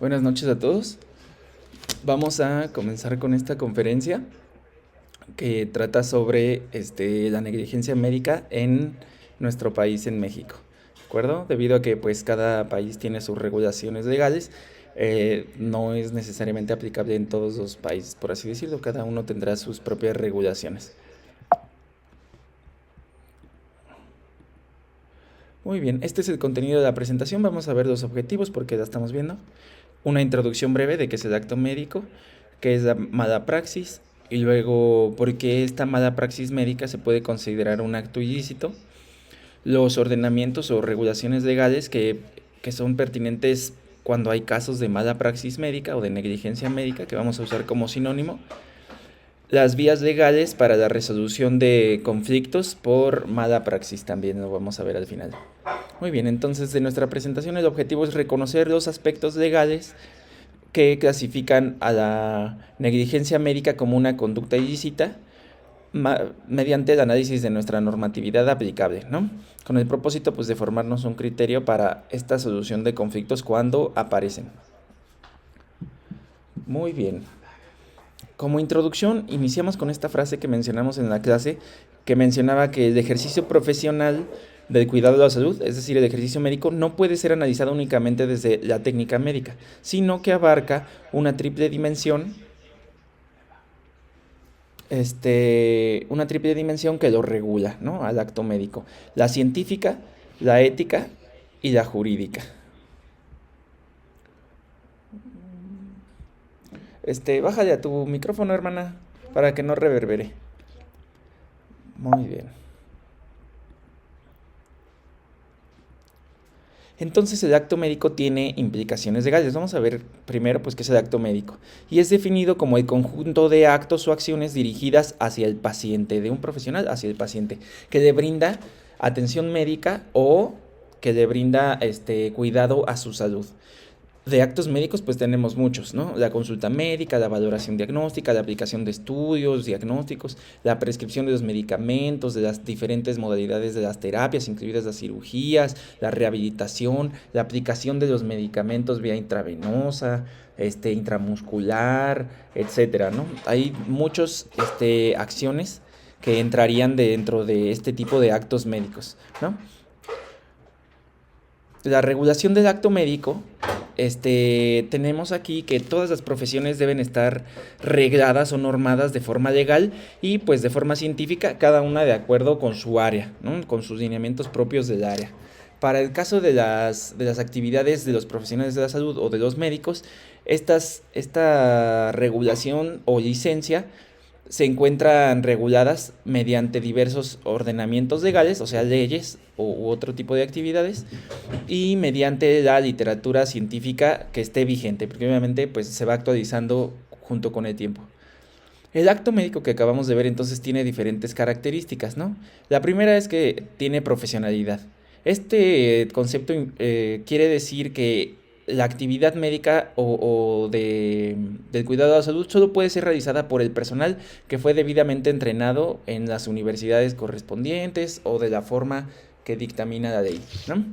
Buenas noches a todos. Vamos a comenzar con esta conferencia que trata sobre la negligencia médica en nuestro país, en México. ¿De acuerdo? Debido a que pues cada país tiene sus regulaciones legales, no es necesariamente aplicable en todos los países, por así decirlo. Cada uno tendrá sus propias regulaciones. Muy bien, este es el contenido de la presentación. Vamos a ver los objetivos porque la estamos viendo. Una introducción breve de qué es el acto médico, qué es la mala praxis, y luego por qué esta mala praxis médica se puede considerar un acto ilícito, los ordenamientos o regulaciones legales que son pertinentes cuando hay casos de mala praxis médica o de negligencia médica, que vamos a usar como sinónimo, las vías legales para la resolución de conflictos por mala praxis, también lo vamos a ver al final. Muy bien, entonces de nuestra presentación el objetivo es reconocer los aspectos legales que clasifican a la negligencia médica como una conducta ilícita mediante el análisis de nuestra normatividad aplicable, ¿no? Con el propósito pues de formarnos un criterio para esta solución de conflictos cuando aparecen. Muy bien. Como introducción, iniciamos con esta frase que mencionamos en la clase, que mencionaba que el ejercicio profesional del cuidado de la salud, es decir, el ejercicio médico, no puede ser analizado únicamente desde la técnica médica, sino que abarca una triple dimensión, una triple dimensión que lo regula, ¿no? Al acto médico: la científica, la ética y la jurídica. Bájale a tu micrófono, hermana, para que no reverbere. Muy bien. Entonces el acto médico tiene implicaciones legales. Vamos a ver primero pues qué es el acto médico. Y es definido como el conjunto de actos o acciones dirigidas hacia el paciente, de un profesional hacia el paciente, que le brinda atención médica o que le brinda cuidado a su salud. De actos médicos pues tenemos muchos, ¿no? La consulta médica, la valoración diagnóstica, la aplicación de estudios diagnósticos, la prescripción de los medicamentos, de las diferentes modalidades de las terapias, incluidas las cirugías, la rehabilitación, la aplicación de los medicamentos vía intravenosa, intramuscular, etcétera, ¿no? Hay muchas acciones que entrarían dentro de este tipo de actos médicos, ¿no? La regulación del acto médico, tenemos aquí que todas las profesiones deben estar regladas o normadas de forma legal y pues de forma científica, cada una de acuerdo con su área, ¿no? Con sus lineamientos propios del área. Para el caso de las actividades de los profesionales de la salud o de los médicos, esta regulación o licencia se encuentran reguladas mediante diversos ordenamientos legales, o sea, leyes u otro tipo de actividades, y mediante la literatura científica que esté vigente, porque obviamente pues, se va actualizando junto con el tiempo. El acto médico que acabamos de ver entonces tiene diferentes características, ¿no? La primera es que tiene profesionalidad. Este concepto quiere decir que la actividad médica del cuidado de la salud solo puede ser realizada por el personal que fue debidamente entrenado en las universidades correspondientes o de la forma que dictamina la ley, ¿no?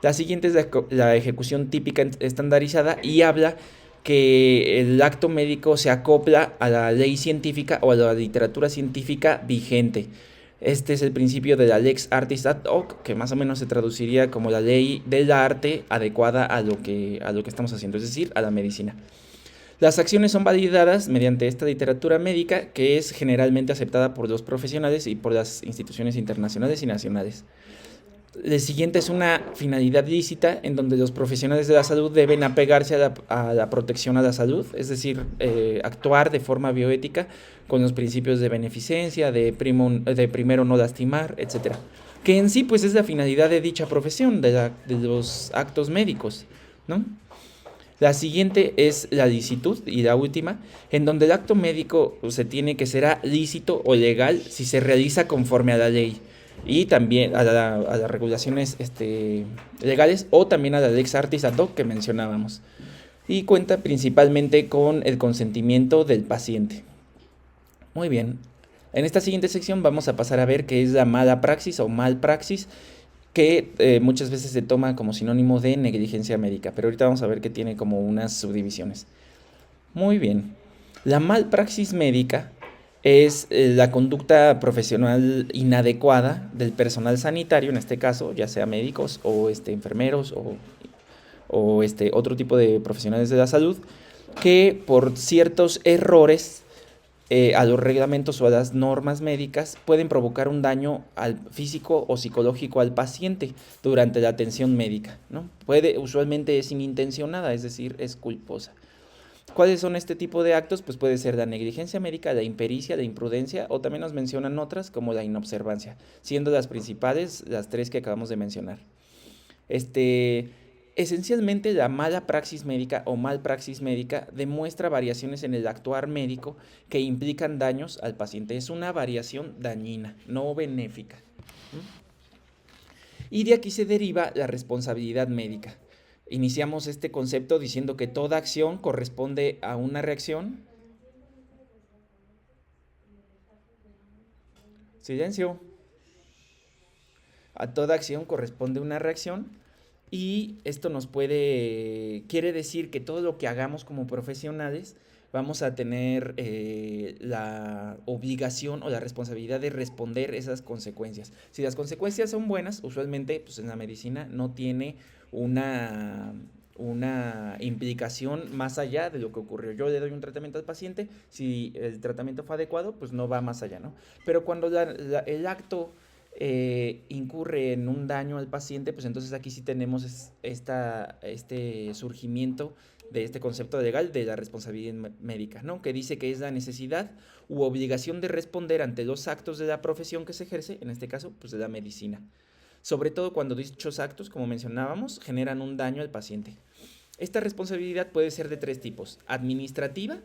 La siguiente es la ejecución típica estandarizada y habla que el acto médico se acopla a la ley científica o a la literatura científica vigente. Este es el principio de la lex artis ad hoc, que más o menos se traduciría como la ley del arte adecuada a lo que estamos haciendo, es decir, a la medicina. Las acciones son validadas mediante esta literatura médica que es generalmente aceptada por los profesionales y por las instituciones internacionales y nacionales. El siguiente es una finalidad lícita en donde los profesionales de la salud deben apegarse a la protección a la salud, es decir, actuar de forma bioética con los principios de beneficencia, de primero no lastimar, etc. Que en sí pues es la finalidad de dicha profesión, de los actos médicos, ¿no? La siguiente es la licitud y la última, en donde el acto médico se tiene que ser lícito o legal si se realiza conforme a la ley y también a las regulaciones legales o también a la lex artis ad hoc que mencionábamos. Y cuenta principalmente con el consentimiento del paciente. Muy bien. En esta siguiente sección vamos a pasar a ver qué es la mala praxis o malpraxis, que muchas veces se toma como sinónimo de negligencia médica, pero ahorita vamos a ver que tiene como unas subdivisiones. Muy bien. La malpraxis médica es la conducta profesional inadecuada del personal sanitario, en este caso, ya sea médicos o enfermeros o otro tipo de profesionales de la salud, que por ciertos errores a los reglamentos o a las normas médicas pueden provocar un daño al físico o psicológico al paciente durante la atención médica, ¿no? Usualmente es inintencionada, es decir, es culposa. ¿Cuáles son este tipo de actos? Pues puede ser la negligencia médica, la impericia, la imprudencia, o también nos mencionan otras como la inobservancia, siendo las principales las tres que acabamos de mencionar. Este, Esencialmente, la mala praxis médica o malpraxis médica demuestra variaciones en el actuar médico que implican daños al paciente. Es una variación dañina, no benéfica. Y de aquí se deriva la responsabilidad médica. Iniciamos este concepto diciendo que toda acción corresponde a una reacción. Silencio. A toda acción corresponde una reacción y esto quiere decir que todo lo que hagamos como profesionales vamos a tener la obligación o la responsabilidad de responder esas consecuencias. Si las consecuencias son buenas, usualmente pues en la medicina no tiene una, una implicación más allá de lo que ocurrió. Yo le doy un tratamiento al paciente, si el tratamiento fue adecuado, pues no va más allá, ¿no? Pero cuando el acto incurre en un daño al paciente, pues entonces aquí sí tenemos este surgimiento de este concepto legal de la responsabilidad médica, ¿no? Que dice que es la necesidad u obligación de responder ante los actos de la profesión que se ejerce, en este caso, pues de la medicina. Sobre todo cuando dichos actos, como mencionábamos, generan un daño al paciente. Esta responsabilidad puede ser de tres tipos: administrativa,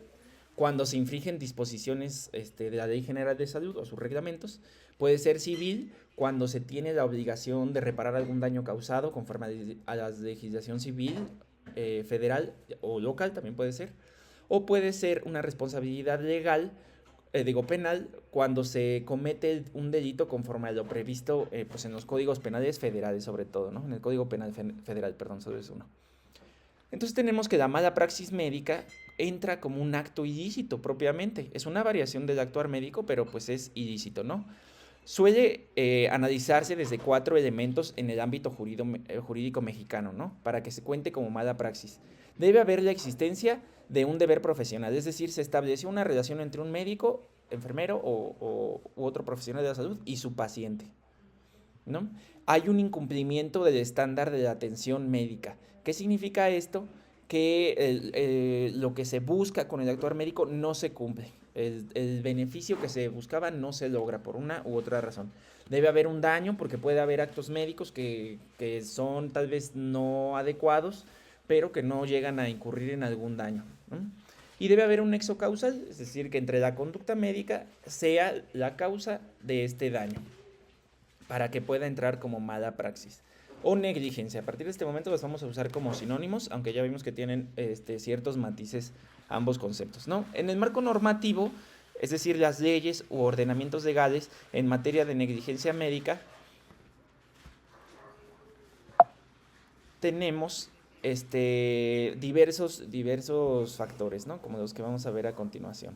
cuando se infringen disposiciones de la Ley General de Salud o sus reglamentos; puede ser civil, cuando se tiene la obligación de reparar algún daño causado conforme a la legislación civil federal o local, también puede ser; o puede ser una responsabilidad legal, penal, cuando se comete un delito conforme a lo previsto pues en los códigos penales federales, sobre todo, ¿no? En el Código Penal Federal, perdón, solo es uno. Entonces tenemos que la mala praxis médica entra como un acto ilícito propiamente. Es una variación del actuar médico, pero pues es ilícito, ¿no? Suele analizarse desde 4 elementos en el ámbito jurídico mexicano, ¿no? Para que se cuente como mala praxis. Debe haber la existencia de un deber profesional, es decir, se estableció una relación entre un médico, enfermero u otro profesional de la salud y su paciente, ¿no? Hay un incumplimiento del estándar de la atención médica. ¿Qué significa esto? Que lo que se busca con el actuar médico no se cumple. El beneficio que se buscaba no se logra por una u otra razón. Debe haber un daño porque puede haber actos médicos que son tal vez no adecuados, pero que no llegan a incurrir en algún daño, ¿no? Y debe haber un nexo causal, es decir, que entre la conducta médica sea la causa de este daño, para que pueda entrar como mala praxis o negligencia. A partir de este momento los vamos a usar como sinónimos, aunque ya vimos que tienen ciertos matices ambos conceptos, ¿no? En el marco normativo, es decir, las leyes u ordenamientos legales en materia de negligencia médica, tenemos diversos factores, ¿no? Como los que vamos a ver a continuación.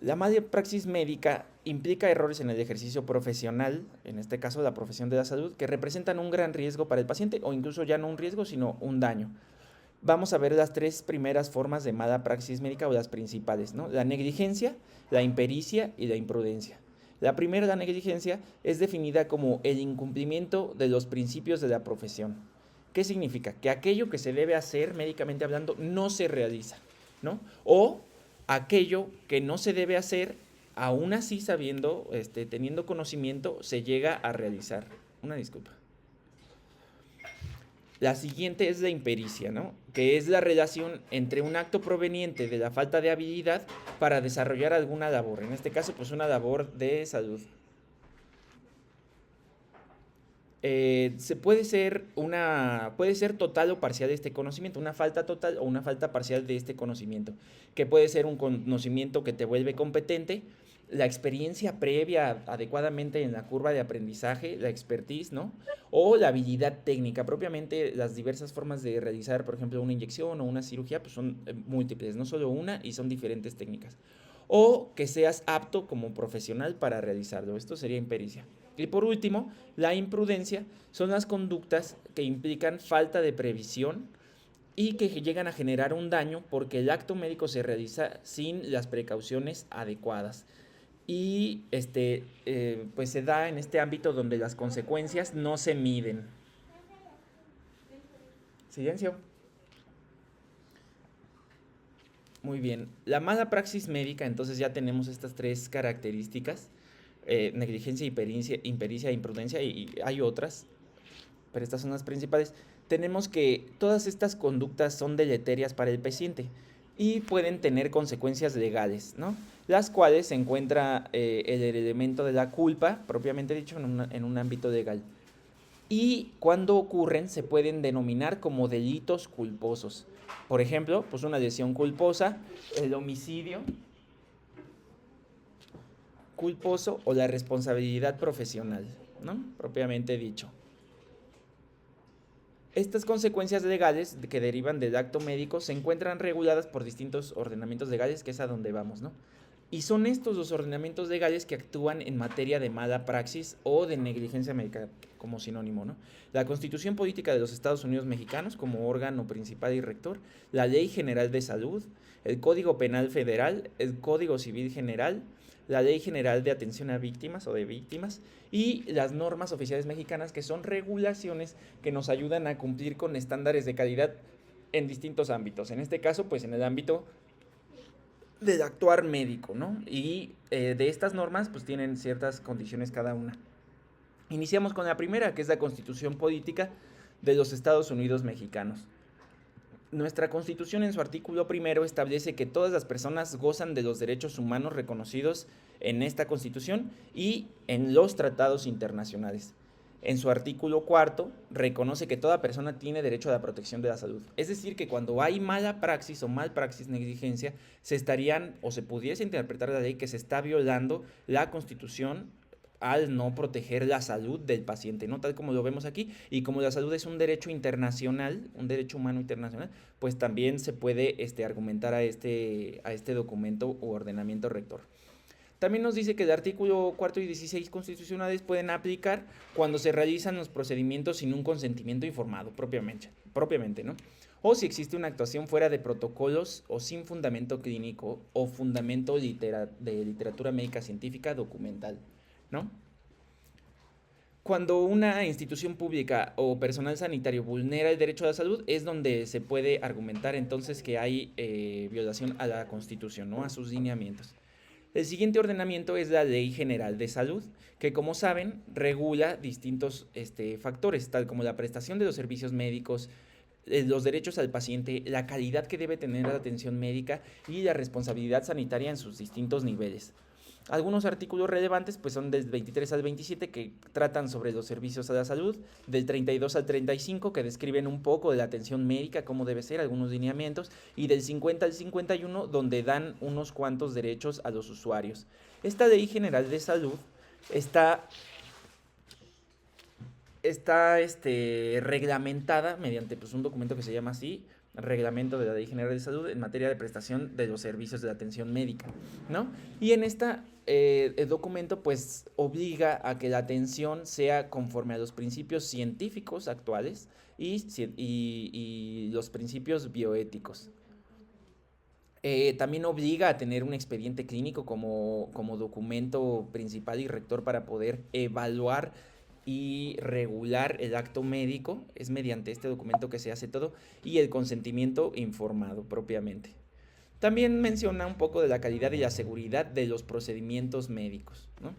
La mala praxis médica implica errores en el ejercicio profesional, en este caso la profesión de la salud, que representan un gran riesgo para el paciente, o incluso ya no un riesgo, sino un daño. Vamos a ver las tres primeras formas de mala praxis médica, o las principales, ¿no? La negligencia, la impericia y la imprudencia. La primera, la negligencia, es definida como el incumplimiento de los principios de la profesión. ¿Qué significa? Que aquello que se debe hacer médicamente hablando no se realiza, ¿no? O aquello que no se debe hacer, aún así sabiendo, teniendo conocimiento, se llega a realizar. Una disculpa. La siguiente es la impericia, ¿no? Que es la relación entre un acto proveniente de la falta de habilidad para desarrollar alguna labor. En este caso, pues una labor de salud. Puede ser total o parcial de este conocimiento, una falta total o una falta parcial de este conocimiento, que puede ser un conocimiento que te vuelve competente la experiencia previa adecuadamente en la curva de aprendizaje, la expertise, ¿no? O la habilidad técnica. Propiamente las diversas formas de realizar, por ejemplo, una inyección o una cirugía, pues son múltiples, no solo una, y son diferentes técnicas. O que seas apto como profesional para realizarlo. Esto sería impericia. Y por último, la imprudencia son las conductas que implican falta de previsión y que llegan a generar un daño porque el acto médico se realiza sin las precauciones adecuadas. Y pues se da en este ámbito donde las consecuencias no se miden. Silencio. Muy bien. La mala praxis médica, entonces ya tenemos estas tres características. Negligencia, impericia e imprudencia, y hay otras, pero estas son las principales. Tenemos que todas estas conductas son deleterias para el paciente y pueden tener consecuencias legales, ¿no? Las cuales se encuentra el elemento de la culpa, propiamente dicho, en un ámbito legal. Y cuando ocurren se pueden denominar como delitos culposos. Por ejemplo, pues una lesión culposa, el homicidio culposo o la responsabilidad profesional, ¿no? Propiamente dicho. Estas consecuencias legales que derivan del acto médico se encuentran reguladas por distintos ordenamientos legales, que es a donde vamos, ¿no? Y son estos los ordenamientos legales que actúan en materia de mala praxis o de negligencia médica como sinónimo, ¿no? La Constitución Política de los Estados Unidos Mexicanos como órgano principal y rector, la Ley General de Salud, el Código Penal Federal, el Código Civil General, la Ley General de Atención a Víctimas o de Víctimas y las normas oficiales mexicanas, que son regulaciones que nos ayudan a cumplir con estándares de calidad en distintos ámbitos. En este caso, pues en el ámbito del actuar médico, ¿no? Y de estas normas, pues tienen ciertas condiciones cada una. Iniciamos con la primera, que es la Constitución Política de los Estados Unidos Mexicanos. Nuestra Constitución en su artículo primero establece que todas las personas gozan de los derechos humanos reconocidos en esta Constitución y en los tratados internacionales. En su artículo cuarto reconoce que toda persona tiene derecho a la protección de la salud. Es decir, que cuando hay mala praxis o mal praxis negligencia, se estarían o se pudiese interpretar la ley que se está violando la Constitución al no proteger la salud del paciente, ¿no? Tal como lo vemos aquí, y como la salud es un derecho internacional, un derecho humano internacional, pues también se puede argumentar a este documento u ordenamiento rector. También nos dice que el artículo 4 y 16 constitucionales pueden aplicar cuando se realizan los procedimientos sin un consentimiento informado, propiamente, ¿no? O si existe una actuación fuera de protocolos o sin fundamento clínico o fundamento de literatura médica científica documental, ¿no? Cuando una institución pública o personal sanitario vulnera el derecho a la salud, es donde se puede argumentar entonces que hay violación a la Constitución, ¿no? A sus lineamientos. El siguiente ordenamiento es la Ley General de Salud, que como saben regula distintos factores, tal como la prestación de los servicios médicos, los derechos al paciente, la calidad que debe tener la atención médica y la responsabilidad sanitaria en sus distintos niveles. Algunos artículos relevantes pues son del 23 al 27 que tratan sobre los servicios a la salud, del 32 al 35 que describen un poco de la atención médica, cómo debe ser, algunos lineamientos, y del 50 al 51 donde dan unos cuantos derechos a los usuarios. Esta Ley General de Salud está reglamentada mediante pues, un documento que se llama así, Reglamento de la Ley General de Salud en materia de prestación de los servicios de atención médica, ¿no? Y en el documento pues obliga a que la atención sea conforme a los principios científicos actuales y los principios bioéticos. También obliga a tener un expediente clínico como documento principal y rector para poder evaluar y regular el acto médico. Es mediante este documento que se hace todo, y el consentimiento informado propiamente. También menciona un poco de la calidad y la seguridad de los procedimientos médicos, ¿no?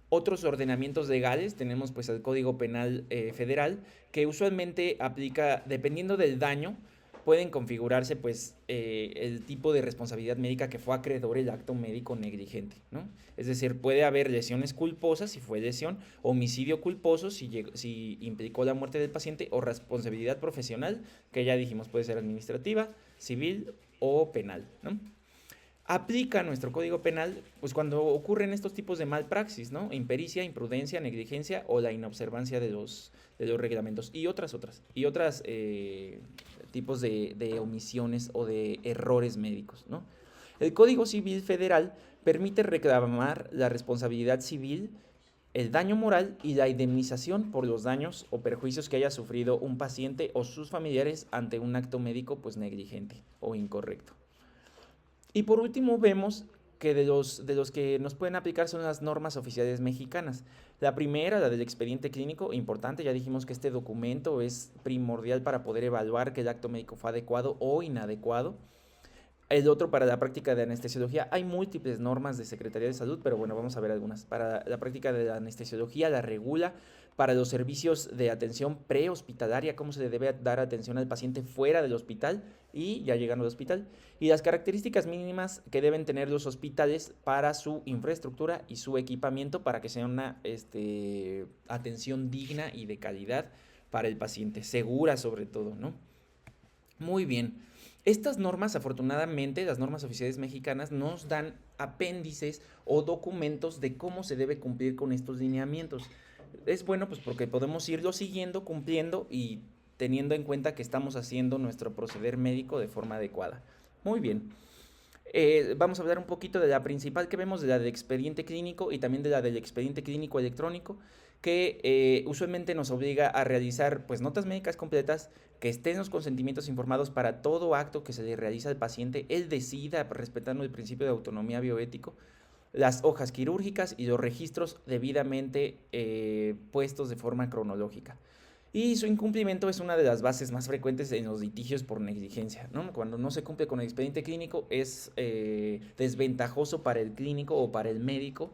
Otros ordenamientos legales, tenemos pues el Código Penal Federal, que usualmente aplica, dependiendo del daño, pueden configurarse pues el tipo de responsabilidad médica que fue acreedor el acto médico negligente, ¿no? Es decir, puede haber lesiones culposas si fue lesión, homicidio culposo si implicó la muerte del paciente, o responsabilidad profesional, que ya dijimos puede ser administrativa, civil o penal, ¿no? aplica nuestro Código Penal pues cuando ocurren estos tipos de malpraxis, ¿no? Impericia, imprudencia, negligencia o la inobservancia de los reglamentos y otras tipos de omisiones o de errores médicos, ¿no? El Código Civil Federal permite reclamar la responsabilidad civil, el daño moral y la indemnización por los daños o perjuicios que haya sufrido un paciente o sus familiares ante un acto médico pues negligente o incorrecto. Y por último vemos que de los que nos pueden aplicar son las normas oficiales mexicanas. La primera, la del expediente clínico, importante, ya dijimos que este documento es primordial para poder evaluar que el acto médico fue adecuado o inadecuado. El otro para la práctica de anestesiología, hay múltiples normas de Secretaría de Salud, pero bueno, vamos a ver algunas. Para la práctica de la anestesiología la regula, para los servicios de atención prehospitalaria, cómo se le debe dar atención al paciente fuera del hospital y ya llegando al hospital, y las características mínimas que deben tener los hospitales para su infraestructura y su equipamiento para que sea una atención digna y de calidad para el paciente, segura sobre todo, ¿no? Muy bien. Estas normas, afortunadamente, las normas oficiales mexicanas nos dan apéndices o documentos de cómo se debe cumplir con estos lineamientos. Es bueno pues porque podemos irlo siguiendo, cumpliendo y teniendo en cuenta que estamos haciendo nuestro proceder médico de forma adecuada. Muy bien. Vamos a hablar un poquito de la principal que vemos, de la del expediente clínico y también de la del expediente clínico electrónico, que usualmente nos obliga a realizar pues notas médicas completas, que estén los consentimientos informados para todo acto que se le realiza al paciente, él decida respetando el principio de autonomía bioético, las hojas quirúrgicas y los registros debidamente puestos de forma cronológica. Y su incumplimiento es una de las bases más frecuentes en los litigios por negligencia, ¿no? Cuando no se cumple con el expediente clínico es desventajoso para el clínico o para el médico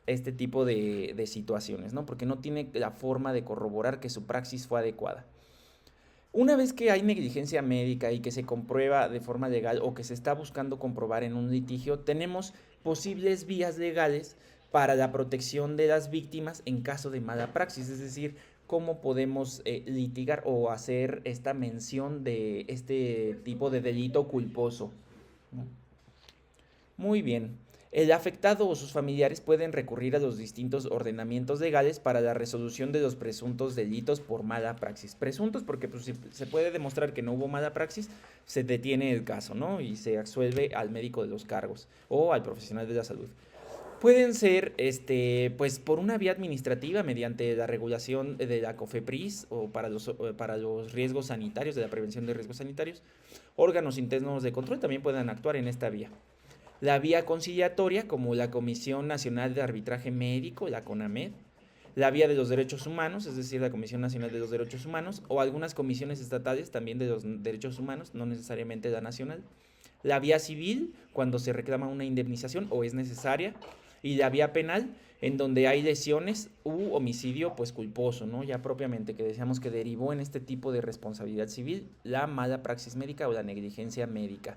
este tipo de situaciones, ¿no? Porque no tiene la forma de corroborar que su praxis fue adecuada. Una vez que hay negligencia médica y que se comprueba de forma legal o que se está buscando comprobar en un litigio, tenemos posibles vías legales para la protección de las víctimas en caso de mala praxis, es decir, cómo podemos litigar o hacer esta mención de este tipo de delito culposo. Muy bien. El afectado o sus familiares pueden recurrir a los distintos ordenamientos legales para la resolución de los presuntos delitos por mala praxis. Presuntos porque pues, si se puede demostrar que no hubo mala praxis, se detiene el caso, ¿no? Y se absuelve al médico de los cargos o al profesional de la salud. Pueden ser, pues, por una vía administrativa mediante la regulación de la COFEPRIS o para los riesgos sanitarios, de la prevención de riesgos sanitarios. Órganos internos de control también pueden actuar en esta vía. La vía conciliatoria, como la Comisión Nacional de Arbitraje Médico, la CONAMED, la vía de los derechos humanos, es decir, la Comisión Nacional de los Derechos Humanos, o algunas comisiones estatales también de los derechos humanos, no necesariamente la nacional. La vía civil, cuando se reclama una indemnización o es necesaria, y la vía penal, en donde hay lesiones u homicidio pues culposo, ¿no? Ya propiamente que decíamos que derivó en este tipo de responsabilidad civil la mala praxis médica o la negligencia médica.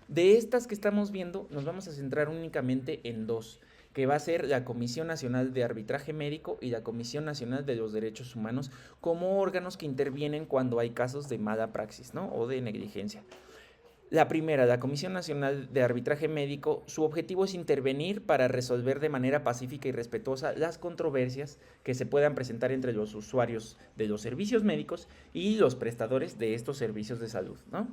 De estas que estamos viendo, nos vamos a centrar únicamente en dos, que va a ser la Comisión Nacional de Arbitraje Médico y la Comisión Nacional de los Derechos Humanos, como órganos que intervienen cuando hay casos de mala praxis, ¿no? O de negligencia. La primera, la Comisión Nacional de Arbitraje Médico, su objetivo es intervenir para resolver de manera pacífica y respetuosa las controversias que se puedan presentar entre los usuarios de los servicios médicos y los prestadores de estos servicios de salud, ¿no?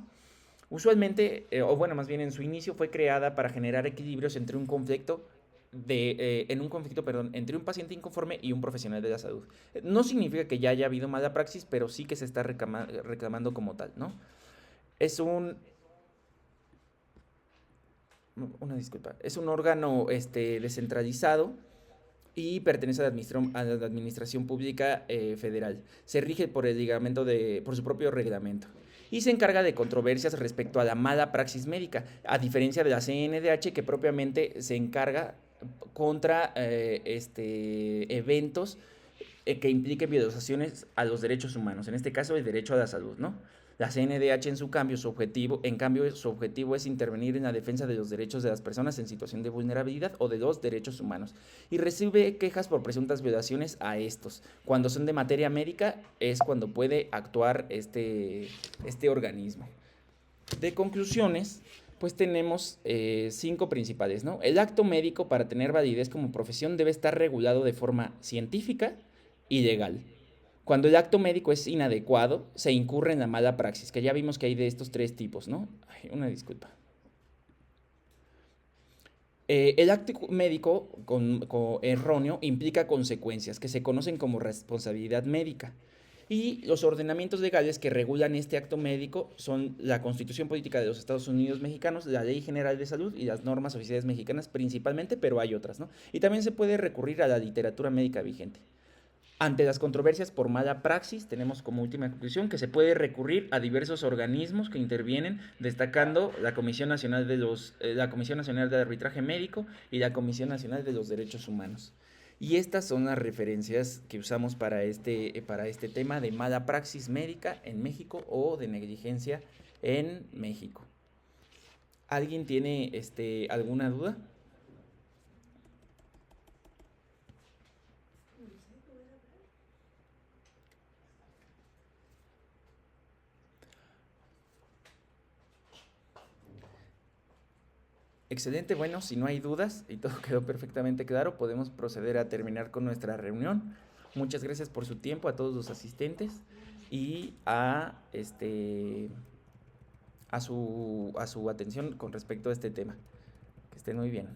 Usualmente, o bueno, más bien en su inicio fue creada para generar equilibrios entre un conflicto entre un paciente inconforme y un profesional de la salud. No significa que ya haya habido mala praxis, pero sí que se está reclamando como tal, ¿no? Es un una disculpa, es un órgano descentralizado y pertenece a la Administración Pública Federal. Se rige por su propio reglamento y se encarga de controversias respecto a la mala praxis médica, a diferencia de la CNDH que propiamente se encarga contra eventos que impliquen violaciones a los derechos humanos, en este caso el derecho a la salud, ¿no? La CNDH en cambio, su objetivo es intervenir en la defensa de los derechos de las personas en situación de vulnerabilidad o de los derechos humanos y recibe quejas por presuntas violaciones a estos. Cuando son de materia médica es cuando puede actuar este organismo. De conclusiones, Pues tenemos 5 principales, ¿no? El acto médico, para tener validez como profesión, debe estar regulado de forma científica y legal. Cuando el acto médico es inadecuado, se incurre en la mala praxis, que ya vimos que hay de estos 3 tipos, ¿no? Ay, una disculpa. El acto médico erróneo implica consecuencias que se conocen como responsabilidad médica. Y los ordenamientos legales que regulan este acto médico son la Constitución Política de los Estados Unidos Mexicanos, la Ley General de Salud y las normas oficiales mexicanas principalmente, pero hay otras, ¿no? Y también se puede recurrir a la literatura médica vigente. Ante las controversias por mala praxis, tenemos como última conclusión que se puede recurrir a diversos organismos que intervienen, destacando la Comisión Nacional la Comisión Nacional de Arbitraje Médico y la Comisión Nacional de los Derechos Humanos. Y estas son las referencias que usamos para este tema de mala praxis médica en México o de negligencia en México. ¿Alguien tiene alguna duda? Excelente, bueno, si no hay dudas y todo quedó perfectamente claro, podemos proceder a terminar con nuestra reunión. Muchas gracias por su tiempo a todos los asistentes y a su atención con respecto a este tema. Que estén muy bien.